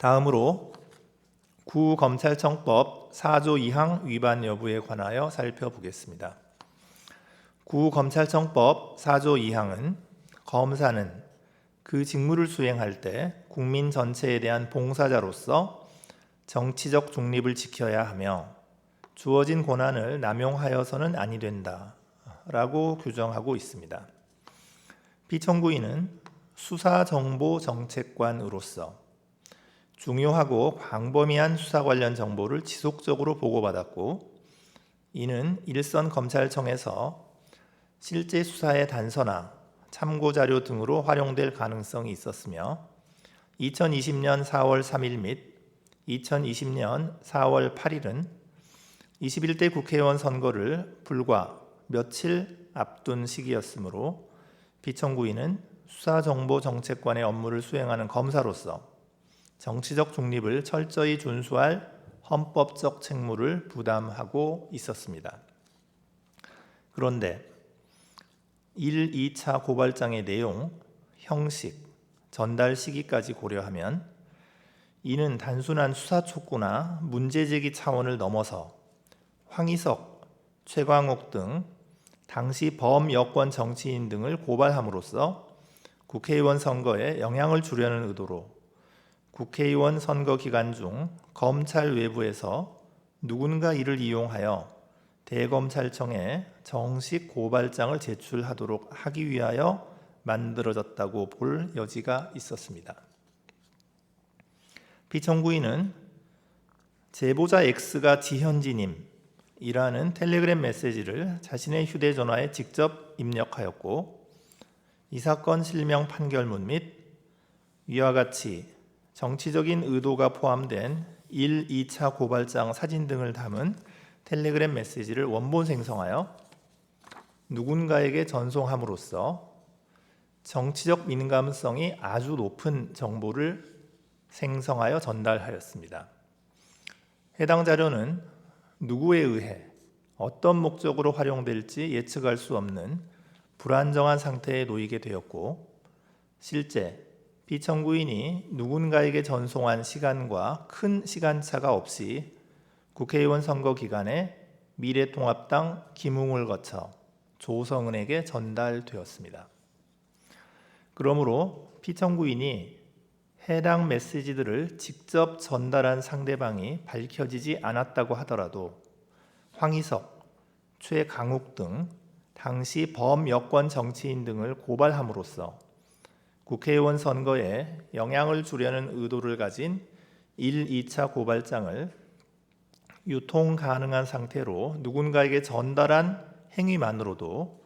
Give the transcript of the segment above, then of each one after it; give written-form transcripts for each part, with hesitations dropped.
다음으로 구검찰청법 4조 2항 위반 여부에 관하여 살펴보겠습니다. 구검찰청법 4조 2항은 검사는 그 직무를 수행할 때 국민 전체에 대한 봉사자로서 정치적 중립을 지켜야 하며 주어진 권한을 남용하여서는 아니 된다 라고 규정하고 있습니다. 피청구인은 수사정보정책관으로서 중요하고 광범위한 수사 관련 정보를 지속적으로 보고받았고, 이는 일선 검찰청에서 실제 수사의 단서나 참고자료 등으로 활용될 가능성이 있었으며 2020년 4월 3일 및 2020년 4월 8일은 21대 국회의원 선거를 불과 며칠 앞둔 시기였으므로 피청구인은 수사정보정책관의 업무를 수행하는 검사로서 정치적 중립을 철저히 준수할 헌법적 책무를 부담하고 있었습니다. 그런데 1, 2차 고발장의 내용, 형식, 전달 시기까지 고려하면 이는 단순한 수사 촉구나 문제제기 차원을 넘어서 황희석, 최광욱 등 당시 범여권 정치인 등을 고발함으로써 국회의원 선거에 영향을 주려는 의도로 국회의원 선거 기간 중 검찰 외부에서 누군가 이를 이용하여 대검찰청에 정식 고발장을 제출하도록 하기 위하여 만들어졌다고 볼 여지가 있었습니다. 피청구인은 제보자 X가 지현진임이라는 텔레그램 메시지를 자신의 휴대전화에 직접 입력하였고, 이 사건 실명 판결문 및 위와 같이 정치적인 의도가 포함된 1, 2차 고발장 사진 등을 담은 텔레그램 메시지를 원본 생성하여 누군가에게 전송함으로써 정치적 민감성이 아주 높은 정보를 생성하여 전달하였습니다. 해당 자료는 누구에 의해 어떤 목적으로 활용될지 예측할 수 없는 불안정한 상태에 놓이게 되었고, 실제 피청구인이 누군가에게 전송한 시간과 큰 시간차가 없이 국회의원 선거 기간에 미래통합당 김웅을 거쳐 조성은에게 전달되었습니다. 그러므로 피청구인이 해당 메시지들을 직접 전달한 상대방이 밝혀지지 않았다고 하더라도 황희석, 최강욱 등 당시 범여권 정치인 등을 고발함으로써 국회의원 선거에 영향을 주려는 의도를 가진 1, 2차 고발장을 유통 가능한 상태로 누군가에게 전달한 행위만으로도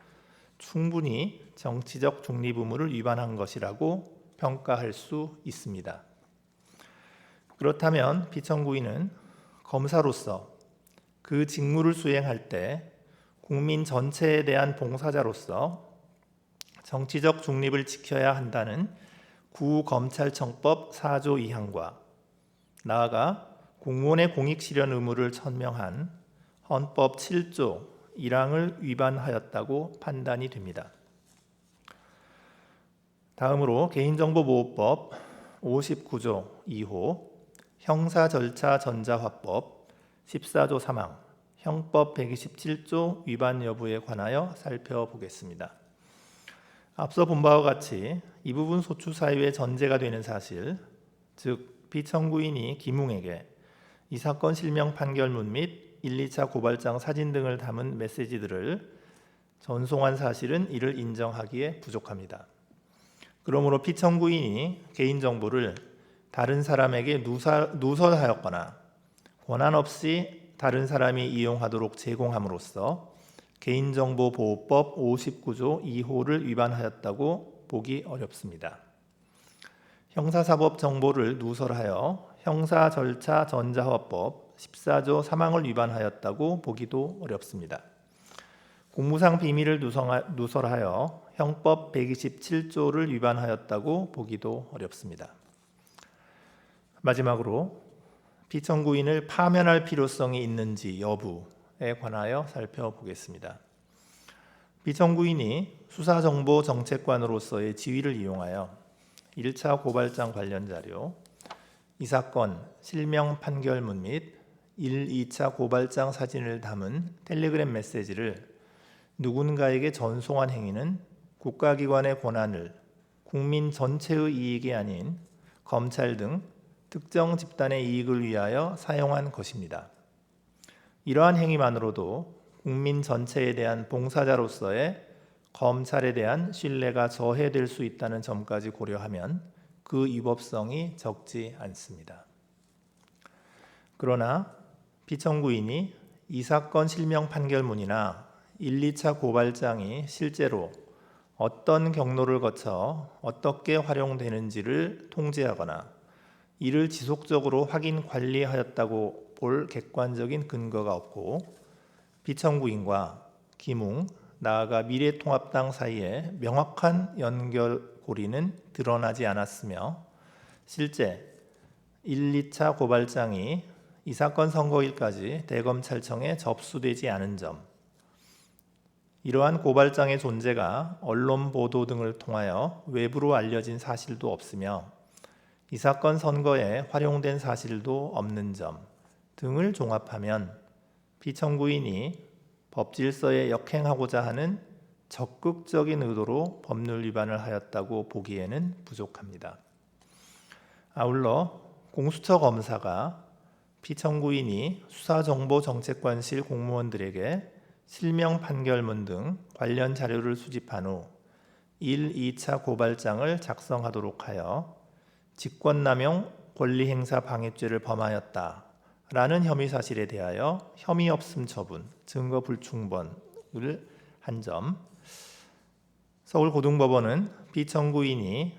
충분히 정치적 중립 의무를 위반한 것이라고 평가할 수 있습니다. 그렇다면 피청구인은 검사로서 그 직무를 수행할 때 국민 전체에 대한 봉사자로서 정치적 중립을 지켜야 한다는 구검찰청법 4조 2항과 나아가 공무원의 공익실현 의무를 천명한 헌법 7조 1항을 위반하였다고 판단이 됩니다. 다음으로 개인정보보호법 59조 2호, 형사절차전자화법 14조 3항, 형법 127조 위반 여부에 관하여 살펴보겠습니다. 앞서 본 바와 같이 이 부분 소추 사유의 전제가 되는 사실, 즉 피청구인이 김웅에게 이 사건 실명 판결문 및 1, 2차 고발장 사진 등을 담은 메시지들을 전송한 사실은 이를 인정하기에 부족합니다. 그러므로 피청구인이 개인정보를 다른 사람에게 누설하였거나 권한 없이 다른 사람이 이용하도록 제공함으로써 개인정보보호법 59조 2호를 위반하였다고 보기 어렵습니다. 형사사법 정보를 누설하여 형사절차전자화법 14조 3항을 위반하였다고 보기도 어렵습니다. 공무상 비밀을 누설하여 형법 127조를 위반하였다고 보기도 어렵습니다. 마지막으로 피청구인을 파면할 필요성이 있는지 여부에 관하여 살펴보겠습니다. 피청구인이 수사정보정책관으로서의 지위를 이용하여 1차 고발장 관련 자료, 이 사건 실명 판결문 및 1, 2차 고발장 사진을 담은 텔레그램 메시지를 누군가에게 전송한 행위는 국가기관의 권한을 국민 전체의 이익이 아닌 검찰 등 특정 집단의 이익을 위하여 사용한 것입니다. 이러한 행위만으로도 국민 전체에 대한 봉사자로서의 검찰에 대한 신뢰가 저해될 수 있다는 점까지 고려하면 그 위법성이 적지 않습니다. 그러나 피청구인이 이 사건 실명 판결문이나 1, 2차 고발장이 실제로 어떤 경로를 거쳐 어떻게 활용되는지를 통제하거나 이를 지속적으로 확인 관리하였다고 볼 객관적인 근거가 없고 피청구인과 김웅, 나아가 미래통합당 사이에 명확한 연결고리는 드러나지 않았으며 실제 1, 2차 고발장이 이 사건 선고일까지 대검찰청에 접수되지 않은 점, 이러한 고발장의 존재가 언론 보도 등을 통하여 외부로 알려진 사실도 없으며 이 사건 선거에 활용된 사실도 없는 점 등을 종합하면 피청구인이 법질서에 역행하고자 하는 적극적인 의도로 법률 위반을 하였다고 보기에는 부족합니다. 아울러 공수처 검사가 피청구인이 수사정보정책관실 공무원들에게 실명 판결문 등 관련 자료를 수집한 후 1, 2차 고발장을 작성하도록 하여 직권남용 권리행사 방해죄를 범하였다라는 혐의 사실에 대하여 혐의 없음 처분, 증거 불충분을 한 점, 서울고등법원은 피청구인이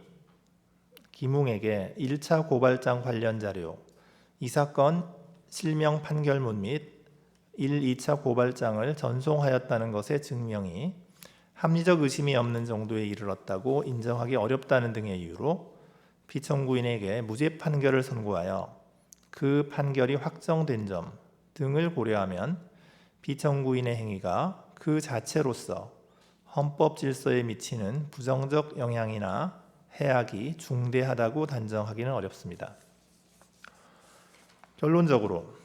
김웅에게 1차 고발장 관련 자료, 이 사건 실명 판결문 및 1, 2차 고발장을 전송하였다는 것의 증명이 합리적 의심이 없는 정도에 이르렀다고 인정하기 어렵다는 등의 이유로 피청구인에게 무죄 판결을 선고하여 그 판결이 확정된 점 등을 고려하면 피청구인의 행위가 그 자체로서 헌법 질서에 미치는 부정적 영향이나 해악이 중대하다고 단정하기는 어렵습니다. 결론적으로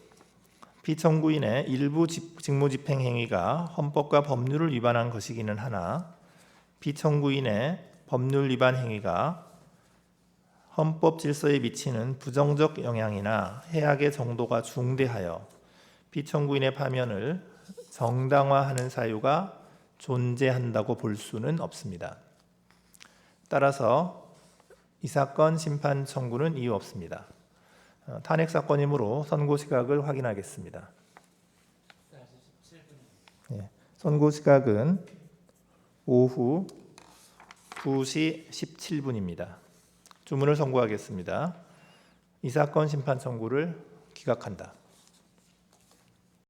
피청구인의 일부 직무집행 행위가 헌법과 법률을 위반한 것이기는 하나 피청구인의 법률 위반 행위가 헌법 질서에 미치는 부정적 영향이나 해악의 정도가 중대하여 피청구인의 파면을 정당화하는 사유가 존재한다고 볼 수는 없습니다. 따라서 이 사건 심판 청구는 이유 없습니다. 탄핵 사건이므로 선고 시각을 확인하겠습니다. 선고 시각은 오후 2시 17분입니다. 주문을 선고하겠습니다. 이 사건 심판 청구를 기각한다.